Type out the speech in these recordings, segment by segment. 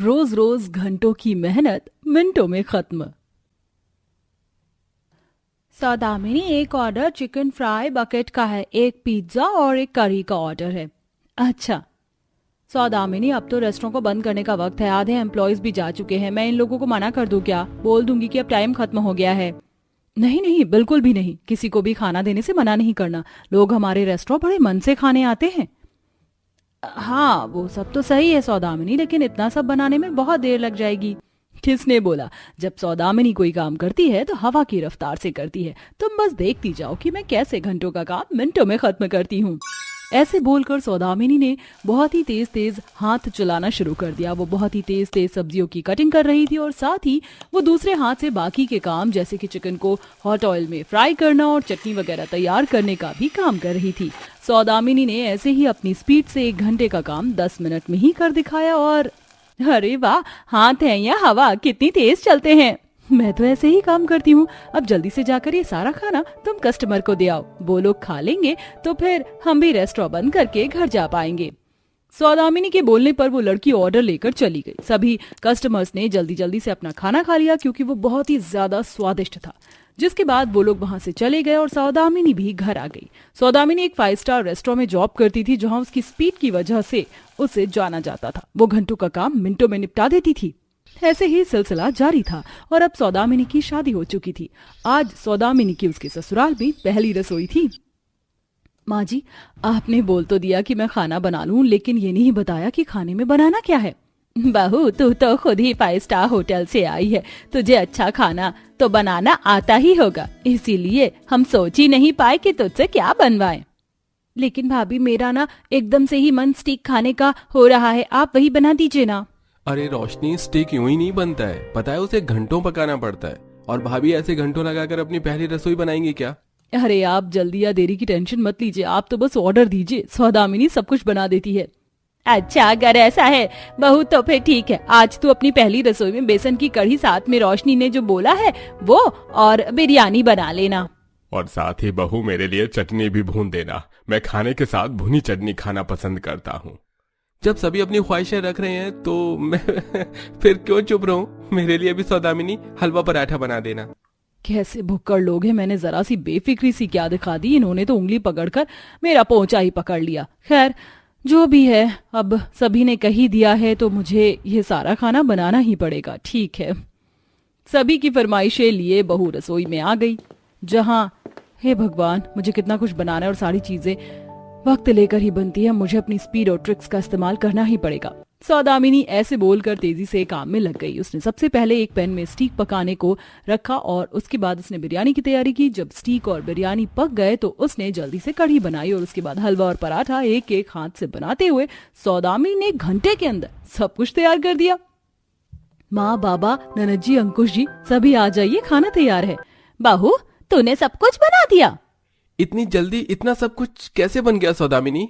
रोज रोज घंटों की मेहनत मिनटों में खत्म। सौदामिनी, एक ऑर्डर चिकन फ्राई बकेट का है, एक पिज्जा और एक करी का ऑर्डर है। अच्छा सौदामिनी, अब तो रेस्टोरेंट को बंद करने का वक्त है, आधे एम्प्लॉयज भी जा चुके हैं। मैं इन लोगों को मना कर दूं क्या? बोल दूंगी कि अब टाइम खत्म हो गया है। नहीं नहीं, बिल्कुल भी नहीं, किसी को भी खाना देने से मना नहीं करना। लोग हमारे रेस्टोरेंट बड़े मन से खाने आते हैं। हाँ वो सब तो सही है सौदामिनी, लेकिन इतना सब बनाने में बहुत देर लग जाएगी। किसने बोला? जब सौदामिनी कोई काम करती है तो हवा की रफ्तार से करती है। तुम बस देखती जाओ कि मैं कैसे घंटों का काम मिनटों में खत्म करती हूँ। ऐसे बोलकर सौदामिनी ने बहुत ही तेज तेज हाथ चलाना शुरू कर दिया। वो बहुत ही तेज तेज सब्जियों की कटिंग कर रही थी और साथ ही वो दूसरे हाथ से बाकी के काम जैसे कि चिकन को हॉट ऑयल में फ्राई करना और चटनी वगैरह तैयार करने का भी काम कर रही थी। सौदामिनी ने ऐसे ही अपनी स्पीड से 1 घंटे का काम 10 मिनट में ही कर दिखाया। और अरे वाह, हाथ है या हवा, कितनी तेज चलते हैं। मैं तो ऐसे ही काम करती हूँ। अब जल्दी से जाकर ये सारा खाना तुम कस्टमर को दे आओ, वो लोग खा लेंगे तो फिर हम भी रेस्टोरेंट बंद करके घर जा पाएंगे। सौदामिनी के बोलने पर वो लड़की ऑर्डर लेकर चली गई। सभी कस्टमर्स ने जल्दी जल्दी से अपना खाना खा लिया क्योंकि वो बहुत ही ज्यादा स्वादिष्ट था। जिसके बाद वो लोग वहां से चले गए और सौदामिनी भी घर आ गई। सौदामिनी एक 5 स्टार रेस्टोरेंट में जॉब करती थी जहां उसकी स्पीड की वजह से उसे जाना जाता था। वो घंटों का काम मिनटों में निपटा देती थी। ऐसे ही सिलसिला जारी था और अब सौदामिनी की शादी हो चुकी थी। आज सौदामिनी की उसके ससुराल में पहली रसोई थी। माँ जी, आपने बोल तो दिया कि मैं खाना बना लूं, लेकिन ये नहीं बताया कि खाने में बनाना क्या है। बहू, तू तो खुद ही 5 स्टार होटल से आई है, तुझे अच्छा खाना तो बनाना आता ही होगा, इसीलिए हम सोच ही नहीं पाए कि तुझसे क्या बनवाएं। लेकिन भाभी, मेरा ना एकदम से ही मन स्टीक खाने का हो रहा है, आप वही बना दीजिए ना। अरे रोशनी, स्टीक यूं ही नहीं बनता है, पता है उसे घंटों पकाना पड़ता है। और भाभी ऐसे घंटों लगाकर अपनी पहली रसोई बनाएंगी क्या? अरे आप जल्दी या देरी की टेंशन मत लीजिए, आप तो बस ऑर्डर दीजिए, सौदामिनी सब कुछ बना देती है। अच्छा, अगर ऐसा है बहू तो फिर ठीक है, आज तू अपनी पहली रसोई में बेसन की कढ़ी, साथ में रोशनी ने जो बोला है वो, और बिरयानी बना लेना। और साथ ही बहू मेरे लिए चटनी भी भून देना, मैं खाने के साथ भुनी चटनी खाना पसंद करता हूँ। जब सभी अपनी ख्वाहिशें रख रहे हैं तो मैं फिर क्यों चुप रहूं? मेरे लिए भी सौदामिनी हलवा पराठा बना देना। कैसे भुक्कड़ लोग हैं, मैंने जरा सी बेफिक्री सी क्या दिखा दी, इन्होंने तो उंगली पकड़कर मेरा पोंचा ही पकड़ लिया। खैर जो भी है, अब सभी ने कही दिया है तो मुझे ये सारा खाना बनाना ही पड़ेगा। ठीक है। सभी की फरमाइशें लिए बहू रसोई में आ गई, जहां हे भगवान, मुझे कितना कुछ बनाना है और सारी चीजें वक्त लेकर ही बनती है। मुझे अपनी स्पीड और ट्रिक्स का इस्तेमाल करना ही पड़ेगा। सौदामिनी ऐसे बोलकर तेजी से काम में लग गई। उसने सबसे पहले एक पैन में स्टीक पकाने को रखा और उसके बाद उसने बिरयानी की तैयारी की। जब स्टीक और बिरयानी पक गए तो उसने जल्दी से कढ़ी बनाई और उसके बाद हलवा और पराठा एक एक हाथ से बनाते हुए सौदामिनी ने घंटे के अंदर सब कुछ तैयार कर दिया। माँ, बाबा, ननद जी, अंकुश जी, सभी आ जाइए, खाना तैयार है। बहू, तूने सब कुछ बना दिया? इतनी जल्दी इतना सब कुछ कैसे बन गया सौदामिनी?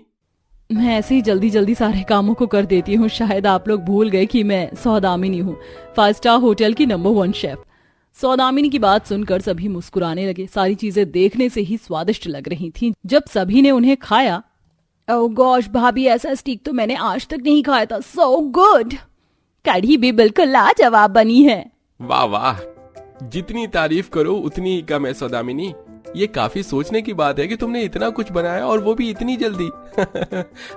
मैं ऐसे ही जल्दी जल्दी सारे कामों को कर देती हूँ। शायद आप लोग भूल गए कि मैं सौदामिनी हूँ, 5 स्टार होटल की नंबर 1 शेफ। सौदामिनी की बात सुनकर सभी मुस्कुराने लगे। सारी चीजें देखने से ही स्वादिष्ट लग रही थीं। जब सभी ने उन्हें खाया, ओह गॉश भाभी, ऐसा स्टीक तो मैंने आज तक नहीं खाया था, सो गुड। कढ़ी भी बिल्कुल लाजवाब बनी है। वाह वाह, जितनी तारीफ करो उतनी ही कम है सौदामिनी। ये काफी सोचने की बात है कि तुमने इतना कुछ बनाया और वो भी इतनी जल्दी।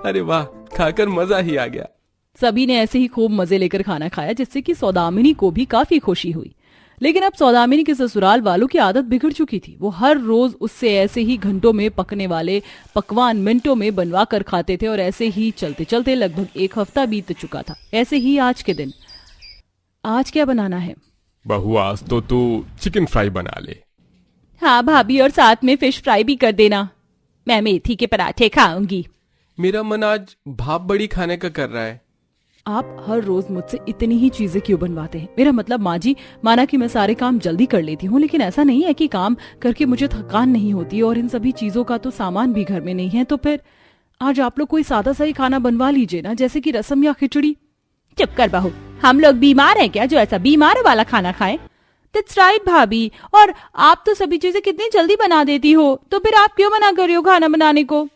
अरे वाह, खाकर मजा ही आ गया। सभी ने ऐसे ही खूब मजे लेकर खाना खाया, जिससे कि सौदामिनी को भी काफी खुशी हुई। लेकिन अब सौदामिनी के ससुराल वालों की आदत बिगड़ चुकी थी। वो हर रोज उससे ऐसे ही घंटों में पकने वाले पकवान मिनटों में बनवा कर खाते थे और ऐसे ही चलते चलते लगभग 1 हफ्ता बीत चुका था। ऐसे ही आज के दिन, आज क्या बनाना है? बहू, आज तो तू चिकन फ्राई बना ले। हाँ भाभी, और साथ में फिश फ्राई भी कर देना। मैं मेथी के पराठे खाऊंगी। मेरा मन आज भाप बड़ी खाने का कर रहा है। आप हर रोज मुझसे इतनी ही चीजें क्यों बनवाते हैं? मेरा मतलब माँ जी, माना कि मैं सारे काम जल्दी कर लेती हूँ, लेकिन ऐसा नहीं है कि काम करके मुझे थकान नहीं होती, और इन सभी चीजों का तो सामान भी घर में नहीं है। तो फिर आज आप लोग कोई सादा सा ही खाना बनवा लीजिए ना, जैसे कि रसम या खिचड़ी। चुप कर बहू, हम लोग बीमार हैं क्या जो ऐसा बीमार वाला खाना खाएं? That's right भाभी, और आप तो सभी चीजें कितनी जल्दी बना देती हो, तो फिर आप क्यों मना कर रही हो खाना बनाने को?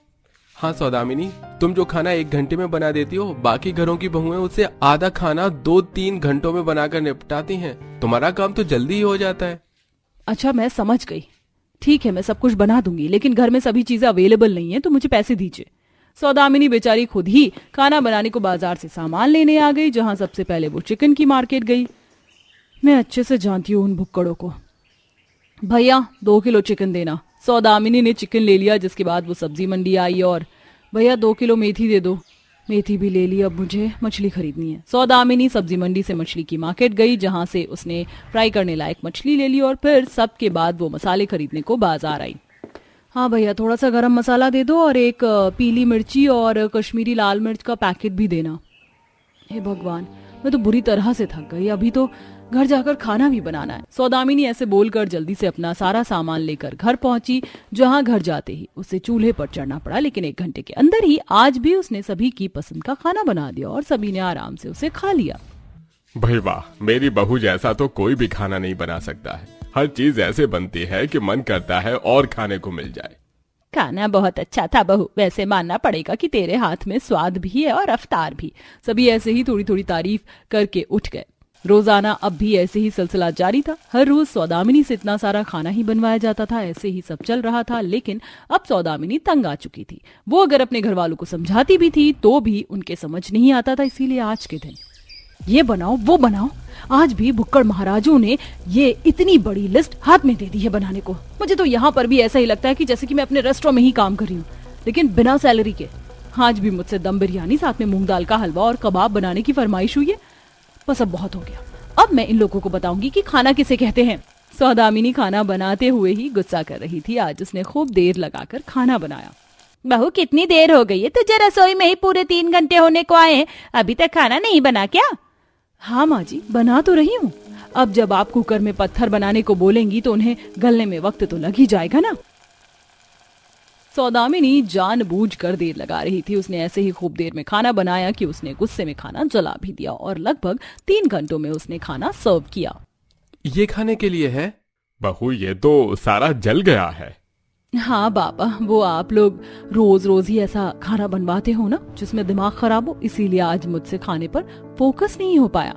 हाँ सौदामिनी, तुम जो खाना 1 घंटे में बना देती हो, बाकी घरों की बहुएं उससे आधा खाना 2-3 घंटों में बनाकर निपटाती हैं। तुम्हारा काम तो जल्दी ही हो जाता है। अच्छा, मैं समझ गई। ठीक है, मैं सब कुछ बना दूंगी, लेकिन घर में सभी चीजें अवेलेबल नहीं है, तो मुझे पैसे दीजिए। सौदामिनी बेचारी खुद ही खाना बनाने को बाजार से सामान लेने आ गई, जहां सबसे पहले वो चिकन की मार्केट गई। मैं अच्छे से जानती हूँ उन भुक्कड़ों को। भैया 2 किलो चिकन देना। सौदामिनी ने चिकन ले लिया, जिसके बाद वो सब्जी मंडी आई और भैया 2 किलो मेथी दे दो। मेथी भी ले ली, अब मुझे मछली खरीदनी है। सौदामिनी सब्जी मंडी से मछली की मार्केट गई, जहां से उसने फ्राई करने लायक मछली ले ली और फिर सबके बाद वो मसाले खरीदने को बाजार आई। हाँ भैया, थोड़ा सा गरम मसाला दे दो और एक पीली मिर्ची और कश्मीरी लाल मिर्च का पैकेट भी देना। हे भगवान, मैं तो बुरी तरह से थक गई, अभी तो घर जाकर खाना भी बनाना है। सौदामिनी ऐसे बोलकर जल्दी से अपना सारा सामान लेकर घर पहुंची, जहां घर जाते ही उसे चूल्हे पर चढ़ना पड़ा, लेकिन 1 घंटे के अंदर ही आज भी उसने सभी की पसंद का खाना बना दिया और सभी ने आराम से उसे खा लिया। भाई वाह, मेरी बहू जैसा तो कोई भी खाना नहीं बना सकता है। हर चीज ऐसे बनती है कि मन करता है और खाने को मिल जाए। खाना बहुत अच्छा था बहू, वैसे मानना पड़ेगा कि तेरे हाथ में स्वाद भी है और रफ्तार भी। सभी ऐसे ही थोड़ी थोड़ी तारीफ करके उठ गए। रोजाना अब भी ऐसे ही सिलसिला जारी था। हर रोज सौदामिनी से इतना सारा खाना ही बनवाया जाता था। ऐसे ही सब चल रहा था, लेकिन अब सौदामिनी तंग आ चुकी थी। वो अगर अपने घर वालों को समझाती भी थी तो भी उनके समझ नहीं आता था। इसीलिए आज के दिन ये बनाओ वो बनाओ, आज भी भुक्कड़ महाराजों ने ये इतनी बड़ी लिस्ट हाथ में दे दी है बनाने को। मुझे तो यहाँ पर भी ऐसा ही लगता है कि जैसे कि मैं अपने रेस्टोरेंट में ही काम कर रही हूँ, लेकिन बिना सैलरी के। आज भी मुझसे दम बिरयानी, साथ में मूंग दाल का हलवा और कबाब बनाने की फरमाइश हुई है। बस अब बहुत हो गया, अब मैं इन लोगों को बताऊंगी कि खाना किसे कहते हैं। सौदामिनी खाना बनाते हुए ही गुस्सा कर रही थी। आज उसने खूब देर लगाकर खाना बनाया। बहू, कितनी देर हो गई है तुझे? रसोई में ही पूरे 3 घंटे होने को आए हैं, अभी तक खाना नहीं बना क्या? हाँ माँ जी, बना तो रही हूँ। अब जब आप कुकर में पत्थर बनाने को बोलेंगी तो उन्हें गलने में वक्त तो लग ही जाएगा ना। सौदामिनी जानबूझकर देर लगा रही थी। उसने ऐसे ही खूब देर में खाना बनाया कि उसने गुस्से में खाना जला भी दिया और लगभग 3 घंटों में उसने खाना सर्व किया। ये खाने के लिए है? बहू, ये तो सारा जल गया है। हाँ बाबा, वो आप लोग रोज रोज ही ऐसा खाना बनवाते हो ना जिसमें दिमाग खराब हो, इसीलिए आज मुझसे खाने पर फोकस नहीं हो पाया।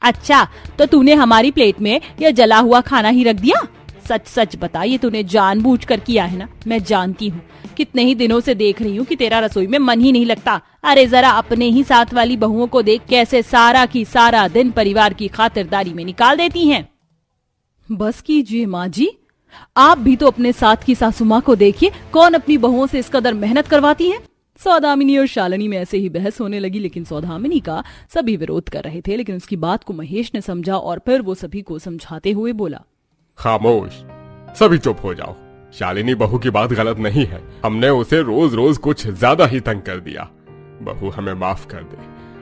अच्छा, तो तूने हमारी प्लेट में यह जला हुआ खाना ही रख दिया? सच सच बता, ये तूने जानबूझकर किया है ना? मैं जानती हूँ, कितने ही दिनों से देख रही हूँ कि तेरा रसोई में मन ही नहीं लगता। अरे जरा अपने ही साथ वाली बहुओं को देख, कैसे सारा की सारा दिन परिवार की खातिरदारी में निकाल देती हैं। बस कीजिए माँ जी, आप भी तो अपने साथ की सासू माँ को देखिए, कौन अपनी बहुओं से इस कदर मेहनत करवाती है। सौदामिनी और शालिनी में ऐसे ही बहस होने लगी, लेकिन सौदामिनी का सभी विरोध कर रहे थे। लेकिन उसकी बात को महेश ने समझा और फिर वो सभी को समझाते हुए बोला, खामोश, सभी चुप हो जाओ। शालिनी बहू की बात गलत नहीं है, हमने उसे रोज रोज कुछ ज्यादा ही तंग कर दिया। बहू, हमें माफ कर दे,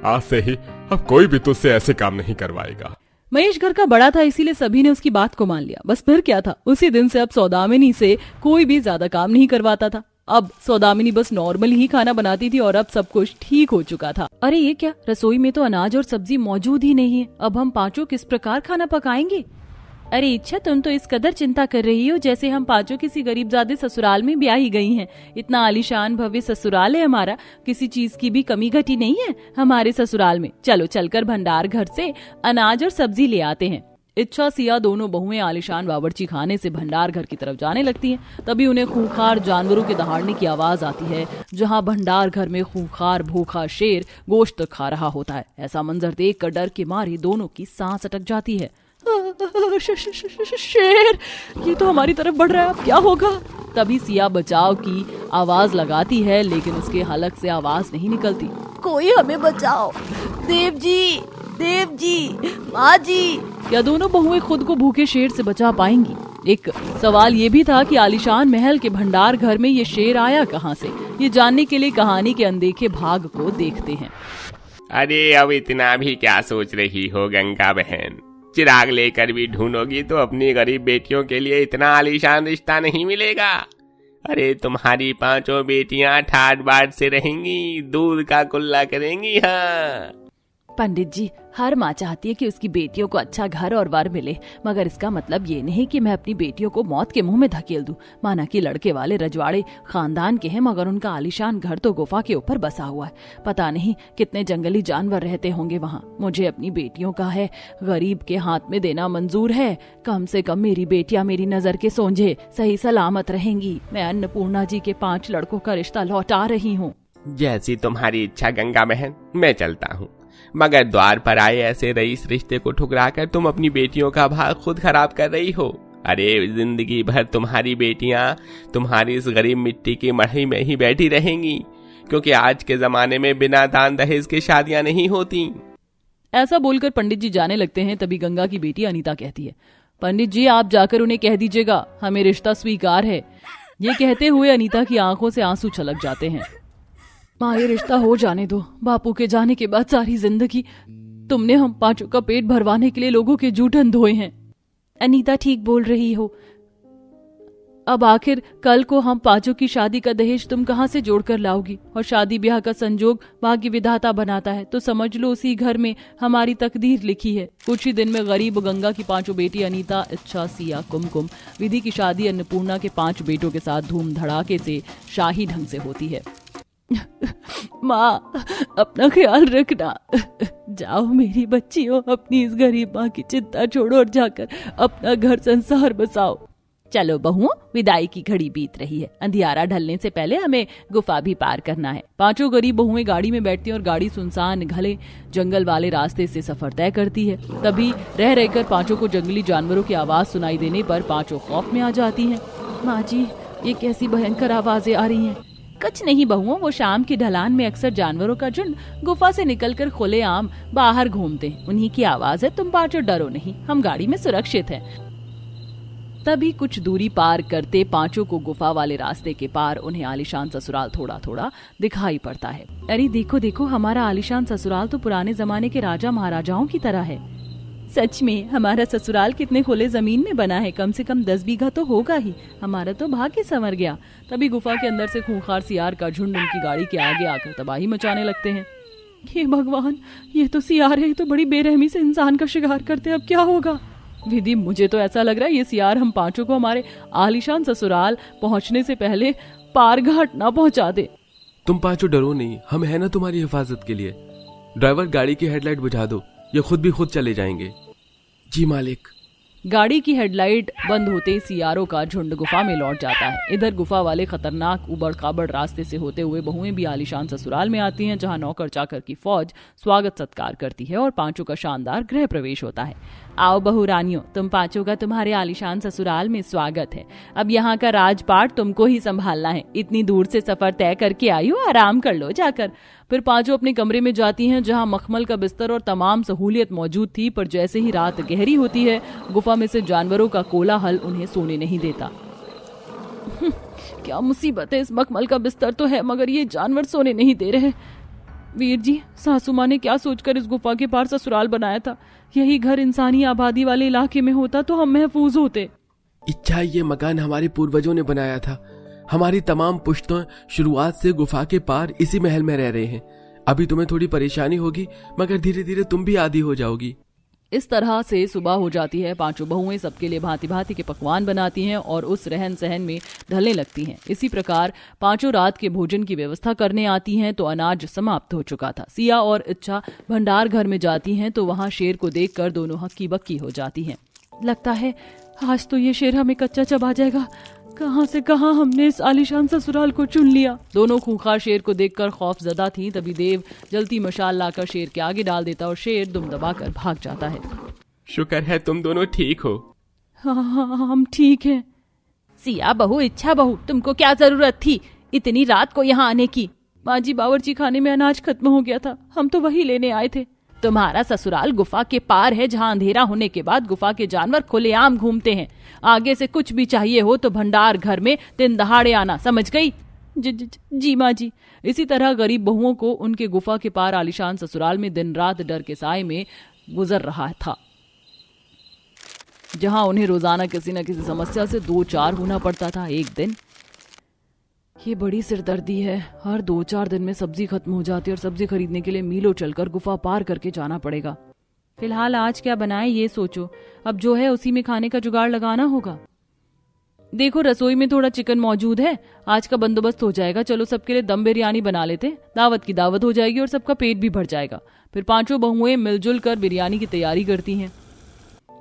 आज से ही अब कोई भी तुझसे ऐसे काम नहीं करवाएगा। महेश घर का बड़ा था, इसीलिए सभी ने उसकी बात को मान लिया। बस फिर क्या था, उसी दिन से अब सौदामिनी से कोई भी ज्यादा काम नहीं करवाता था। अब सौदामिनी बस नॉर्मली ही खाना बनाती थी और अब सब कुछ ठीक हो चुका था। अरे ये क्या, रसोई में तो अनाज और सब्जी मौजूद ही नहीं है। अब हम पांचों किस प्रकार खाना पकाएंगे? अरे इच्छा, तुम तो इस कदर चिंता कर रही हो जैसे हम पांचों किसी गरीबजादे ससुराल में ब्याही गई हैं। इतना आलीशान भव्य ससुराल है हमारा, किसी चीज की भी कमी घटी नहीं है हमारे ससुराल में। चलो चलकर भंडार घर से अनाज और सब्जी ले आते हैं। इच्छा, सिया दोनों बहुएं आलीशान बावर्ची खाने से भंडार घर की तरफ जाने लगती हैं। तभी उन्हें खूंखार जानवरों के दहाड़ने की आवाज आती है, जहां भंडार घर में खूंखार भूखा शेर गोश्त खा रहा होता है। ऐसा मंजर देखकर डर के मारे दोनों की सांस अटक जाती है। शेर, ये तो हमारी तरफ बढ़ रहा है, अब क्या होगा? तभी सिया बचाव की आवाज लगाती है, लेकिन उसके हलक से आवाज नहीं निकलती। कोई हमें बचाओ, देव जी, देव जी, माँ जी। क्या दोनों बहुएं खुद को भूखे शेर से बचा पाएंगी? एक सवाल ये भी था कि आलीशान महल के भंडार घर में ये शेर आया कहाँ से? ये जानने के लिए कहानी के अनदेखे भाग को देखते हैं। अरे अब इतना भी क्या सोच रही हो गंगा बहन? चिराग लेकर भी ढूंढोगी तो अपनी गरीब बेटियों के लिए इतना आलीशान रिश्ता नहीं मिलेगा। अरे तुम्हारी 5 बेटियां ठाट बाट से रहेंगी, दूध का कुल्ला करेंगी। हाँ, पंडित जी, हर माँ चाहती है कि उसकी बेटियों को अच्छा घर और वर मिले, मगर इसका मतलब ये नहीं कि मैं अपनी बेटियों को मौत के मुंह में धकेल दूं। माना कि लड़के वाले रजवाड़े खानदान के हैं, मगर उनका आलीशान घर तो गुफा के ऊपर बसा हुआ है। पता नहीं कितने जंगली जानवर रहते होंगे वहाँ। मुझे अपनी बेटियों का है गरीब के हाथ में देना मंजूर है। कम से कम मेरी बेटियां मेरी नजर के सोंझे सही सलामत रहेंगी। मैं अन्नपूर्णा जी के 5 लड़कों का रिश्ता लौटा रही हूँ। जैसी तुम्हारी इच्छा गंगा बहन, मैं चलता हूँ, मगर द्वार पर आए ऐसे रईस रिश्ते को ठुकराकर तुम अपनी बेटियों का भाग खुद खराब कर रही हो। अरे जिंदगी भर तुम्हारी बेटियां तुम्हारी इस गरीब मिट्टी की मढ़ई में ही बैठी रहेंगी, क्योंकि आज के जमाने में बिना दान दहेज की शादियां नहीं होती। ऐसा बोलकर पंडित जी जाने लगते हैं। तभी गंगा की बेटी अनीता कहती है, पंडित जी आप जाकर उन्हें कह दीजिएगा हमें रिश्ता स्वीकार है। ये कहते हुए अनीता की आंखों से आंसू छलक जाते हैं। माँ, ये रिश्ता हो जाने दो। बापू के जाने के बाद सारी जिंदगी तुमने हम 5 का पेट भरवाने के लिए लोगों के जूठन धोए हैं। अनीता ठीक बोल रही हो। अब आखिर कल को हम 5 की शादी का दहेज तुम कहाँ से जोड़ कर लाओगी? और शादी ब्याह का संजोग भाग्य विधाता बनाता है, तो समझ लो उसी घर में हमारी तकदीर लिखी है। कुछ ही दिन में गरीब गंगा की 5 बेटी अनीता, इच्छा, सिया, कुमकुम विधि की शादी अन्नपूर्णा के 5 बेटों के साथ धूम धड़ाके से शाही ढंग से होती है। माँ, अपना ख्याल रखना। जाओ मेरी बच्चियों, अपनी इस गरीब माँ की चिंता छोड़ो और जाकर अपना घर संसार बसाओ। चलो बहुओं, विदाई की घड़ी बीत रही है। अंधियारा ढलने से पहले हमें गुफा भी पार करना है। 5 गरीब बहुएं गाड़ी में बैठती हैं और गाड़ी सुनसान घले जंगल वाले रास्ते से सफर तय करती है। तभी रह रहकर 5 को जंगली जानवरों की आवाज सुनाई देने पर 5 खौफ में आ जाती हैं। माँ जी, ये कैसी भयंकर आवाजें आ रही हैं? कुछ नहीं बहुओं, वो शाम की ढलान में अक्सर जानवरों का झुंड गुफा से निकलकर खुलेआम बाहर घूमते हैं। उन्हीं की आवाज है। तुम 5 डरो नहीं, हम गाड़ी में सुरक्षित हैं। तभी कुछ दूरी पार करते 5 को गुफा वाले रास्ते के पार उन्हें आलीशान ससुराल थोड़ा थोड़ा दिखाई पड़ता है। अरे देखो देखो, हमारा आलीशान ससुराल तो पुराने जमाने के राजा महाराजाओं की तरह है। सच में हमारा ससुराल कितने खुले जमीन में बना है, कम से कम 10 बीघा तो होगा ही। हमारा तो भाग्य संवर गया। तभी गुफा के अंदर से खूंखार सियार का झुंड उनकी गाड़ी के आगे आकर तबाही मचाने लगते हैं। हे भगवान, ये तो सियार है, तो बड़ी बेरहमी से इंसान का शिकार करते हैं। अब क्या होगा? विधि, मुझे तो ऐसा लग रहा है ये सियार हम 5 को हमारे आलीशान ससुराल पहुंचने से पहले पार घाट ना पहुंचा दे। तुम 5 डरो नहीं, हम है ना तुम्हारी हिफाजत के लिए। ड्राइवर, गाड़ी की हेडलाइट बुझा दो, ये खुद भी खुद चले जाएंगे। जी मालिक। गाड़ी की हेडलाइट बंद होते सियारों का झुंड गुफा में लौट जाता है। इधर गुफा वाले खतरनाक उबड़ खाबड़ रास्ते से होते हुए बहुएं भी आलीशान ससुराल में आती हैं, जहां नौकर चाकर की फौज स्वागत सत्कार करती है और 5 का शानदार गृह प्रवेश होता है। आओ बहू रानियों, तुम 5 का तुम्हारे आलीशान ससुराल में स्वागत है। अब यहाँ का राजपाट तुमको ही संभालना है। इतनी दूर से सफर तय करके आई हो, आराम कर लो जाकर। फिर 5 अपने कमरे में जाती हैं, जहां मखमल का बिस्तर और तमाम सहूलियत मौजूद थी। पर जैसे ही रात गहरी होती है, गुफा में से जानवरों का कोलाहल उन्हें सोने नहीं देता। क्या मुसीबत है, इस मखमल का बिस्तर तो है मगर ये जानवर सोने नहीं दे रहे। वीर जी, सासू माँ ने क्या सोचकर इस गुफा के पार ससुराल बनाया था? यही घर इंसानी आबादी वाले इलाके में होता तो हम महफूज होते। इच्छा, ये मकान हमारे पूर्वजों ने बनाया था। हमारी तमाम पुश्तों शुरुआत से गुफा के पार इसी महल में रह रहे हैं। अभी तुम्हें थोड़ी परेशानी होगी, मगर धीरे धीरे तुम भी आदी हो जाओगी। इस तरह से सुबह हो जाती है। 5 बहुएं सबके लिए भांति भांति के पकवान बनाती हैं और उस रहन सहन में ढलने लगती हैं। इसी प्रकार 5 रात के भोजन की व्यवस्था करने आती हैं तो अनाज समाप्त हो चुका था। सिया और इच्छा भंडार घर में जाती हैं तो वहां शेर को देखकर दोनों हक्की बक्की हो जाती हैं। लगता है आज तो ये शेर हमें कच्चा चबा जाएगा। कहां से कहां हमने इस आलीशान ससुराल को चुन लिया। दोनों खूंखार शेर को देखकर खौफजदा थी। तभी देव जलती मशाल लाकर शेर के आगे डाल देता और शेर दुम दबाकर भाग जाता है। शुक्र है तुम दोनों ठीक हो। हाँ, हम ठीक हैं। सिया बहू, इच्छा बहू, तुमको क्या जरूरत थी इतनी रात को यहाँ आने की? माँ जी, बावर्ची खाने में अनाज खत्म हो गया था, हम तो वही लेने आए थे। तुम्हारा ससुराल गुफा के पार है, जहाँ अंधेरा होने के बाद गुफा के जानवर खुलेआम घूमते हैं। आगे से कुछ भी चाहिए हो तो भंडार घर में दिन दहाड़े आना, समझ गई? जी माँ जी। इसी तरह गरीब बहुओं को उनके गुफा के पार आलीशान ससुराल में दिन रात डर के साए में गुजर रहा था, जहां उन्हें रोजाना किसी न किसी समस्या से 2-4 होना पड़ता था। एक दिन ये बड़ी सिरदर्दी है। हर 2-4 दिन में सब्जी खत्म हो जाती है और सब्जी खरीदने के लिए मीलों चलकर गुफा पार करके जाना पड़ेगा। फिलहाल आज क्या बनाए ये सोचो, अब जो है उसी में खाने का जुगाड़ लगाना होगा। देखो रसोई में थोड़ा चिकन मौजूद है, आज का बंदोबस्त हो जाएगा। चलो सबके लिए दम बिरयानी बना लेते, दावत की दावत हो जाएगी और सबका पेट भी भर जाएगा। फिर 5 बहुएं मिलजुल कर बिरयानी की तैयारी करती हैं।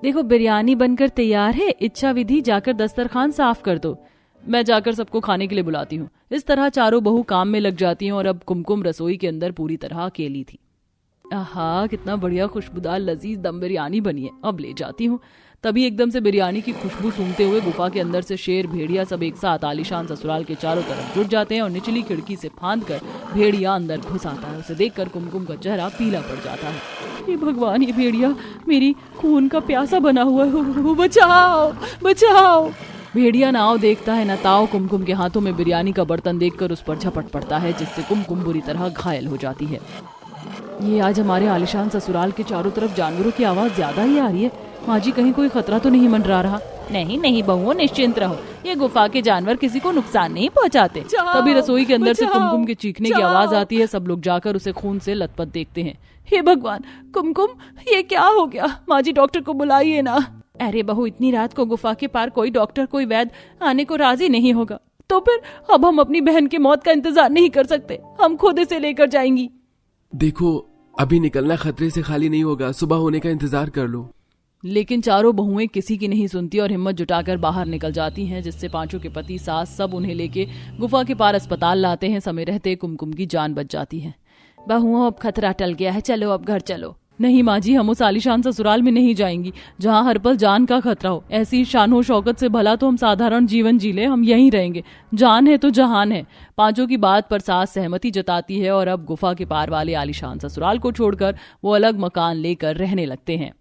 देखो बिरयानी बनकर तैयार है, इच्छा विधि जाकर दस्तरखान साफ कर दो, मैं जाकर सबको खाने के लिए बुलाती हूँ। इस तरह चारों बहू काम में लग जाती हैं और अब कुमकुम रसोई के अंदर पूरी तरह अकेली थी। आहा कितना बढ़िया खुशबूदार लजीज दम बिरयानी बनी है, अब ले जाती हूँ। तभी एकदम से बिरयानी की खुशबू सूंघते हुए गुफा के अंदर से शेर भेड़िया सब एक साथ आलीशान ससुराल के चारों तरफ जुट जाते हैं और निचली खिड़की से फांद कर भेड़िया अंदर घुस आता है। उसे देखकर कुमकुम का चेहरा पीला पड़ जाता है। हे भगवान, ये भेड़िया मेरी खून का प्यासा बना हुआ है, बचाओ बचाओ। भेड़िया नाव देखता है न ताव कुमकुम के हाथों में बिरयानी का बर्तन देखकर उस पर झपट पड़ता है, जिससे कुमकुम बुरी तरह घायल हो जाती है। ये आज हमारे आलिशान ससुराल के चारों तरफ जानवरों की आवाज ज्यादा ही आ रही है। माँ जी कहीं कोई खतरा तो नहीं मंडरा रहा? नहीं नहीं बहुओं, निश्चिंत रहो, ये गुफा के जानवर किसी को नुकसान नहीं पहुँचाते। तभी रसोई के अंदर से कुमकुम के चीखने की आवाज आती है। सब लोग जाकर उसे खून से लथपथ देखते हैं। हे भगवान, कुमकुम ये क्या हो गया? माँ जी डॉक्टर को बुलाइए ना। अरे बहू, इतनी रात को गुफा के पार कोई डॉक्टर कोई वैद्य आने को राजी नहीं होगा, तो फिर अब हम अपनी बहन की मौत का इंतजार नहीं कर सकते, हम खुद इसे लेकर जाएंगी। देखो अभी निकलना खतरे से खाली नहीं होगा, सुबह होने का इंतजार कर लो। लेकिन चारों बहुएं किसी की नहीं सुनती और हिम्मत जुटाकर बाहर निकल जाती हैं, जिससे पांचों के पति सास सब उन्हें लेके गुफा के पार अस्पताल लाते हैं। समय रहते कुमकुम की जान बच जाती है। बहुओं अब खतरा टल गया है, चलो अब घर चलो। नहीं माँ जी, हम उस आलीशान ससुराल में नहीं जाएंगी जहाँ हर पल जान का खतरा हो। ऐसी शानो शौकत से भला तो हम साधारण जीवन जी ले, हम यहीं रहेंगे, जान है तो जहान है। पांचों की बात पर सास सहमति जताती है और अब गुफा के पार वाले आलीशान ससुराल को छोड़कर वो अलग मकान लेकर रहने लगते हैं।